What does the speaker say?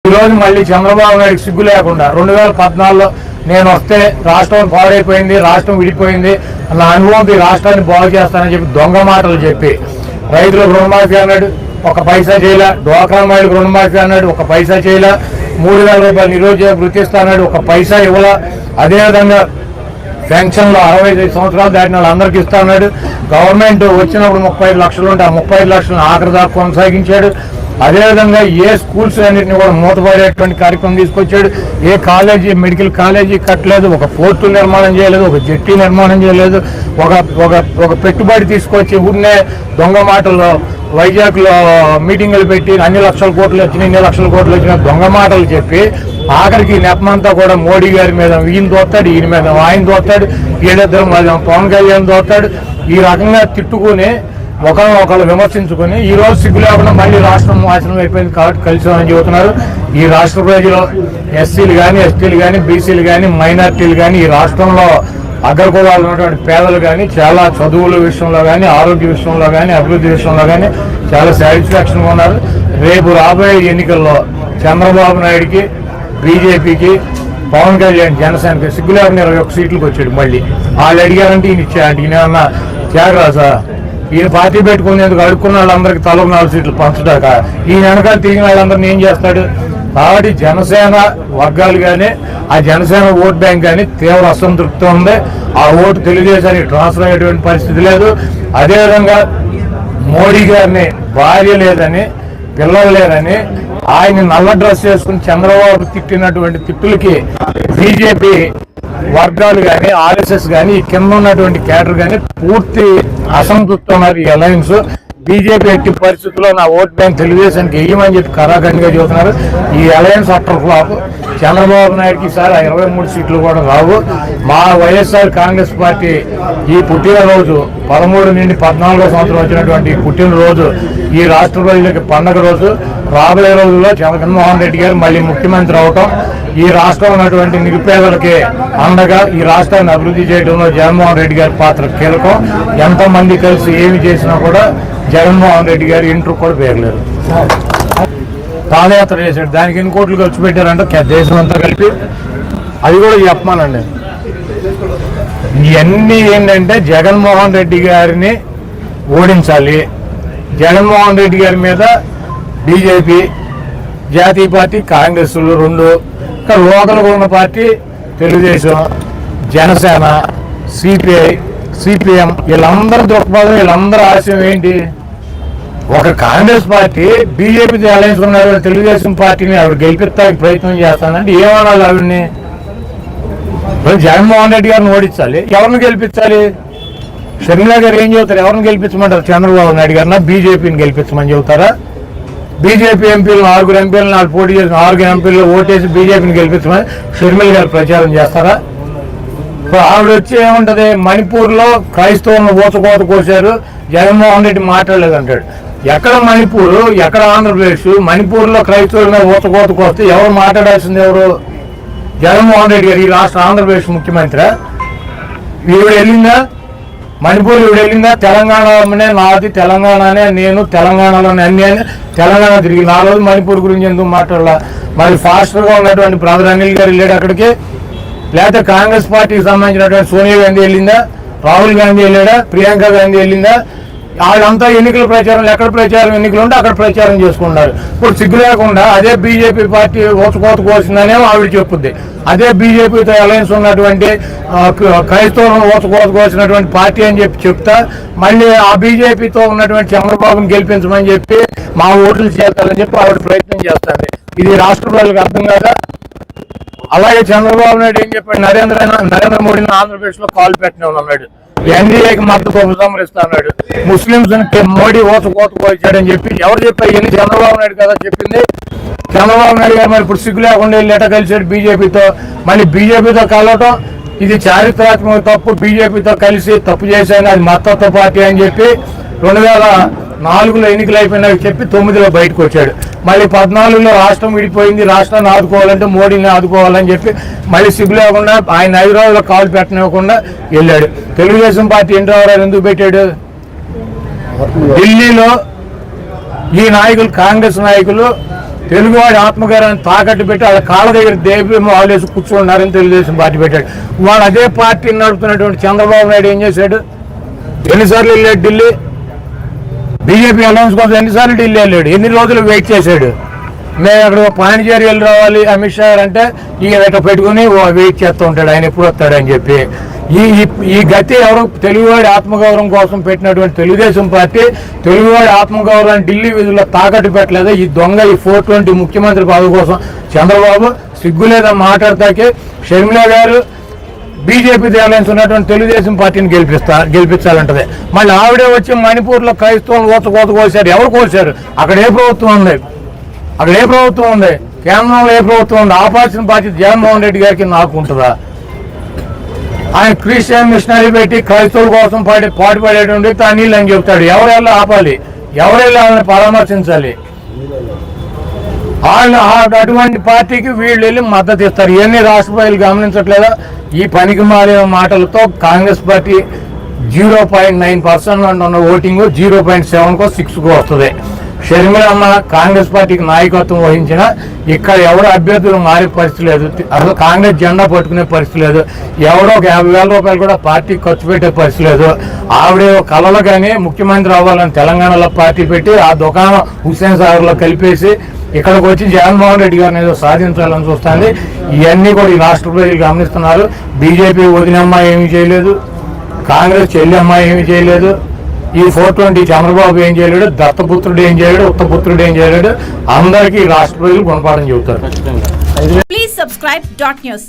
ఈరోజు మళ్ళీ చంద్రబాబు నాయుడు సిగ్గు లేకుండా 2014లో నేను వస్తే రాష్ట్రం పాడైపోయింది, రాష్ట్రం విడిపోయింది, నా అనుభవం ఈ రాష్ట్రాన్ని బాగు చేస్తానని చెప్పి దొంగ మాటలు చెప్పి రైతులకు రుణమాఫీ అన్నాడు, ఒక పైసా చేయలే. డ్వాక్రా మహిళలకు రుణమాఫీ అన్నాడు, ఒక పైసా చేయలే. 3000 రూపాయలు నిరుద్యోగ వృత్తి ఇస్తాడు, ఒక పైసా ఇవ్వాల. అదేవిధంగా పెన్షన్లో 65 సంవత్సరాలు దాటిన వాళ్ళందరికీ ఇస్తా ఉన్నాడు. గవర్నమెంట్ వచ్చినప్పుడు 35 లక్షలు ఉంటే ఆ 35 లక్షలను ఆఖరి దాకా కొనసాగించాడు. అదేవిధంగా ఏ స్కూల్స్ అన్నింటినీ కూడా మూతపడేటువంటి కార్యక్రమం తీసుకొచ్చాడు. ఏ కాలేజీ, మెడికల్ కాలేజీ కట్టలేదు, ఒక పోర్టు నిర్మాణం చేయలేదు, ఒక జెట్టి నిర్మాణం చేయలేదు, ఒక పెట్టుబడి తీసుకొచ్చి ఊరినే దొంగ మాటల్లో వైజాగ్లో మీటింగులు పెట్టి అన్ని లక్షల కోట్లు వచ్చినాయి, ఇన్ని లక్షల కోట్లు వచ్చినాయి దొంగ మాటలు చెప్పి ఆఖరికి నెపమంతా కూడా మోడీ గారి మీద ఈయన దోస్తాడు, ఈయన మీద ఆయన దోస్తాడు, వీళ్ళిద్దరు పవన్ కళ్యాణ్ దోస్తాడు. ఈ రకంగా తిట్టుకుని ఒకరు విమర్శించుకుని ఈ రోజు సిగ్గు లేకుండా మళ్ళీ రాష్ట్రం నాశనం అయిపోయింది కాబట్టి కలిసామని చెబుతున్నారు. ఈ రాష్ట్ర ప్రజలు ఎస్సీలు కానీ, ఎస్టీలు కానీ, బీసీలు కానీ, మైనార్టీలు కానీ, ఈ రాష్ట్రంలో అగ్రకులాలు ఉన్నటువంటి పేదలు కానీ చాలా చదువుల విషయంలో కానీ, ఆరోగ్య విషయంలో కానీ, అభివృద్ధి విషయంలో కానీ చాలా సాటిస్ఫాక్షన్గా ఉన్నారు. రేపు రాబోయే ఎన్నికల్లో చంద్రబాబు నాయుడికి, బీజేపీకి, పవన్ కళ్యాణ్ జనసేనకి సిగ్గు లేకుండా 21 సీట్లకు వచ్చాడు. మళ్ళీ వాళ్ళు అడిగారంటే ఈయన ఇచ్చాయంటే ఈయన ఏమన్నా త్యాగరాజా? ఈయన పార్టీ పెట్టుకునేందుకు అడుక్కున్న వాళ్ళందరికీ తల 4 సీట్లు పంచుతాక ఈయన వెనకాల తిరిగిన వాళ్ళందరినీ ఏం చేస్తాడు? కాబట్టి జనసేన వర్గాలు కానీ, ఆ జనసేన ఓట్ బ్యాంక్ కానీ తీవ్ర అసంతృప్తి ఉంది. ఆ ఓటు తెలుగుదేశానికి ట్రాన్స్ఫర్ అయ్యేటువంటి పరిస్థితి లేదు. అదేవిధంగా మోడీ గారిని భార్య లేదని, పిల్లలు లేదని, ఆయన నల్ల డ్రెస్ చేసుకుని చంద్రబాబు తిట్టినటువంటి తిట్టులకి బీజేపీ వర్గాలు కానీ, ఆర్ఎస్ఎస్ కానీ, ఈ కింద ఉన్నటువంటి క్యాడర్ కానీ పూర్తి అసంతృప్తి ఉన్నారు. ఈ అలయన్స్ బీజేపీ ఎట్టి పరిస్థితుల్లో నా ఓట్ బ్యాంక్ తెలుగుదేశానికి వేయమని చెప్పి కరాఖండిగా చెబుతున్నారు. ఈ అలయన్స్ అట్టర్ ఫ్లాప్. చంద్రబాబు నాయుడుకి ఈసారి 23 సీట్లు కూడా రావు. మా వైఎస్ఆర్ కాంగ్రెస్ పార్టీ ఈ పుట్టినరోజు 13 నుండి 14వ సంవత్సరం వచ్చినటువంటి పుట్టినరోజు ఈ రాష్ట్ర ప్రజలకి పండగ రోజు. రాబోయే రోజుల్లో జగన్మోహన్ రెడ్డి గారు మళ్ళీ ముఖ్యమంత్రి అవటం, ఈ రాష్ట్రంలో ఉన్నటువంటి నిరుపేదలకి అండగా ఈ రాష్ట్రాన్ని అభివృద్ధి చేయడంలో జగన్మోహన్ రెడ్డి గారి పాత్ర కీలకం. ఎంతమంది కలిసి ఏమి చేసినా కూడా జగన్మోహన్ రెడ్డి గారు ఇంటర్ కూడా పేర్లేరు. పాదయాత్ర చేశాడు, దానికి ఎన్ని కోట్లు ఖర్చు పెట్టారంటే దేశం అంతా కలిపి. అది కూడా చెప్పమానండి. ఇవన్నీ ఏంటంటే జగన్మోహన్ రెడ్డి గారిని ఓడించాలి. జగన్మోహన్ రెడ్డి గారి మీద బీజేపీ, జాతీయ పార్టీ కాంగ్రెస్ రెండు, లోకల్గా ఉన్న party Telugu Desam, Janasena, CPI, CPM వీళ్ళందరూ దృక్పథం, వీళ్ళందరూ ఆశయం ఏంటి? ఒక కాంగ్రెస్ పార్టీ బీజేపీతో అలయన్స్ ఉన్నారు, తెలుగుదేశం పార్టీని ఆవిడ గెలిపిస్తానికి ప్రయత్నం చేస్తానంటే ఏమనాలి? ఆవిడని జగన్మోహన్ రెడ్డి గారిని ఓడించాలి. ఎవరిని గెలిపించాలి? షర్మిలా గారు ఏం చెబుతారు? ఎవరిని గెలిపించమంటారు? చంద్రబాబు నాయుడు గారిన బీజేపీని గెలిపించమని చెబుతారా? బీజేపీ ఎంపీలు 6 ఎంపీలను వాళ్ళు పోటీ చేసిన 6 ఎంపీలు ఓటేసి బీజేపీని గెలిపించమని షర్మిల గారు ప్రచారం చేస్తారా? ఆవిడ వచ్చి ఏముంటది? మణిపూర్లో క్రైస్తవులను ఊచకోత కోసారు, జగన్మోహన్ రెడ్డి మాట్లాడలేదంటాడు. ఎక్కడ మణిపూర్, ఎక్కడ ఆంధ్రప్రదేశ్? మణిపూర్లో క్రైస్తవుల మీద ఊచకోత కోస్తే ఎవరు మాట్లాడాల్సింది? ఎవరు? జగన్మోహన్ రెడ్డి గారు ఈ రాష్ట్ర ఆంధ్రప్రదేశ్ ముఖ్యమంత్రి. ఈవిడ వెళ్ళిందా మణిపూర్? ఈవిడ వెళ్ళిందా? తెలంగాణనే నాది, తెలంగాణనే నేను, తెలంగాణలోనే అన్ని అని తెలంగాణ తిరిగి 4 రోజులు మణిపూర్ గురించి ఎందుకు మాట్లాడాల? మరి ఫాస్టర్గా ఉన్నటువంటి బ్రదర్ అనిల్ గారు వెళ్ళాడు అక్కడికి. లేకపోతే కాంగ్రెస్ పార్టీకి సంబంధించినటువంటి సోనియా గాంధీ వెళ్ళిందా? రాహుల్ గాంధీ వెళ్ళాడా? ప్రియాంక గాంధీ వెళ్ళిందా? వాళ్ళంతా ఎన్నికల ప్రచారంలో ఎక్కడ ప్రచారం ఎన్నికలు ఉంటే అక్కడ ప్రచారం చేసుకుంటారు. ఇప్పుడు సిగ్గు లేకుండా అదే బీజేపీ పార్టీ ఊచకోత కోసిందనేమో ఆవిడ చెప్పుద్ది. అదే బీజేపీతో అలయన్స్ ఉన్నటువంటి క్రైస్తవులను ఊచకోత కోసినటువంటి పార్టీ అని చెప్పి చెప్తా మళ్ళీ ఆ బీజేపీతో ఉన్నటువంటి చంద్రబాబుని గెలిపించమని చెప్పి మా ఓట్లు చేస్తారని చెప్పి ఆవిడ ప్రయత్నం చేస్తుంది. ఇది రాష్ట్ర ప్రజలకు అర్థం కాదా? అలాగే చంద్రబాబు నాయుడు ఏం చెప్పాడు? నరేంద్ర మోడీని ఆంధ్రప్రదేశ్ లో కాల్ పెట్టినాడు, ఎన్డీఏకి మద్దతు ఉపసంహరిస్తా అన్నాడు. ముస్లింస్ మోడీ ఊచకోత కోసాడని చెప్పి ఎవరు చెప్పారు? ఇవన్నీ చంద్రబాబు నాయుడు కదా చెప్పింది. చంద్రబాబు నాయుడు గారు మరి ఇప్పుడు సిగ్గు లేకుండా వెళ్ళి ఎట కలిసాడు బీజేపీతో. మళ్ళీ బీజేపీతో కలవటం ఇది చారిత్రాత్మక తప్పు. బీజేపీతో కలిసి తప్పు చేశాను, అది మద్దతు పార్టీ అని చెప్పి 2004లో ఎన్నికలు అయిపోయినా చెప్పి 9లో బయటకు వచ్చాడు. మళ్ళీ 14లో రాష్ట్రం విడిపోయింది, రాష్ట్రాన్ని ఆదుకోవాలంటే మోడీని ఆదుకోవాలని చెప్పి మళ్ళీ సిగ్గు లేకుండా ఆయన హైదరాబాద్లో కాలు పెట్టనివ్వకుండా వెళ్ళాడు. తెలుగుదేశం పార్టీ ఎన్టీ రామారావు ఎందుకు పెట్టాడు? ఢిల్లీలో ఈ నాయకులు, కాంగ్రెస్ నాయకులు తెలుగువాడి ఆత్మగౌరవాన్ని తాకట్టు పెట్టి వాళ్ళ కాళ్ళ దగ్గర దేవి మాలేసి కూర్చున్నారని తెలుగుదేశం పార్టీ పెట్టాడు. వాడు అదే పార్టీని నడుపుతున్నటువంటి చంద్రబాబు నాయుడు ఏం చేశాడు? ఎన్నిసార్లు వెళ్ళాడు ఢిల్లీ? బీజేపీ అనౌన్స్ కోసం ఎన్నిసార్లు ఢిల్లీ వెళ్ళాడు? ఎన్ని రోజులు వెయిట్ చేశాడు? మేము అక్కడ పాండిచేరి వెళ్ళి రావాలి అమిత్ షా అంటే ఈయన ఇట్లా పెట్టుకుని వెయిట్ చేస్తూ ఉంటాడు, ఆయన ఎప్పుడు వస్తాడని చెప్పి. ఈ గతి ఎవరు? తెలుగువాడి ఆత్మగౌరవం కోసం పెట్టినటువంటి తెలుగుదేశం పార్టీ తెలుగువాడి ఆత్మగౌరవాన్ని ఢిల్లీ విధుల్లో తాకట్టు పెట్టలేదు. ఈ దొంగ ఈ 420 ముఖ్యమంత్రి పదవి కోసం చంద్రబాబు సిగ్గులేదని మాట్లాడతాకే షర్మిల గారు బీజేపీ అలయన్స్ ఉన్నటువంటి తెలుగుదేశం పార్టీని గెలిపించాలంటది. మళ్ళీ ఆవిడే వచ్చి మణిపూర్లో క్రైస్తవులు కోత కోసారు. ఎవరు కోసారు? అక్కడ ఏ ప్రభుత్వం ఉంది? కేంద్రంలో ఏ ప్రభుత్వం ఉంది? ఆపాల్సిన బాధ్యత జగన్మోహన్ రెడ్డి గారికి నాకు ఉంటుందా? ఆయన క్రిస్టియన్ మిషనరీ పెట్టి క్రైస్తవుల కోసం పాటుపడేటువంటి నీళ్ళు అని చెప్తాడు. ఎవరెళ్ళి ఆపాలి? ఎవరెళ్ళి వాళ్ళని పరామర్శించాలి? అటువంటి పార్టీకి వీళ్ళు వెళ్ళి మద్దతు ఇస్తారు. ఇవన్నీ రాష్ట్ర ప్రజలు గమనించట్లేదా? ఈ పనికి మారిన మాటలతో కాంగ్రెస్ పార్టీ 0.9% ఉన్న ఓటింగ్ 0.7కో 6కో వస్తుంది. షర్మిలమ్మ కాంగ్రెస్ పార్టీకి నాయకత్వం వహించిన ఇక్కడ ఎవడో అభ్యర్థులు మారే పరిస్థితి లేదు. అసలు కాంగ్రెస్ జెండా పట్టుకునే పరిస్థితి లేదు. ఎవడో 50,000 రూపాయలు కూడా పార్టీకి ఖర్చు పెట్టే పరిస్థితి లేదు. ఆవిడ కళలో కానీ ముఖ్యమంత్రి అవ్వాలని తెలంగాణలో పార్టీ పెట్టి ఆ దుకాణం హుస్సేన్ సాగర్లో కలిపేసి ఇక్కడికి వచ్చి జగన్మోహన్ రెడ్డి గారిని ఏదో సాధించాలని చూస్తుంది. ఇవన్నీ కూడా ఈ రాష్ట్ర ప్రజలు గమనిస్తున్నారు. బీజేపీ వదినమ్మ ఏమీ చేయలేదు, కాంగ్రెస్ చెల్లెమ్మ ఏమీ చేయలేదు, ఈ 420 చంద్రబాబు ఏం చేయలేడు, దత్తపుత్రుడు ఏం చేయలేడు, ఉత్తపుత్రుడు ఏం చేయలేడు. అందరికీ రాష్ట్ర ప్రజలు గుణపాఠం చెబుతారు. Please subscribe .news.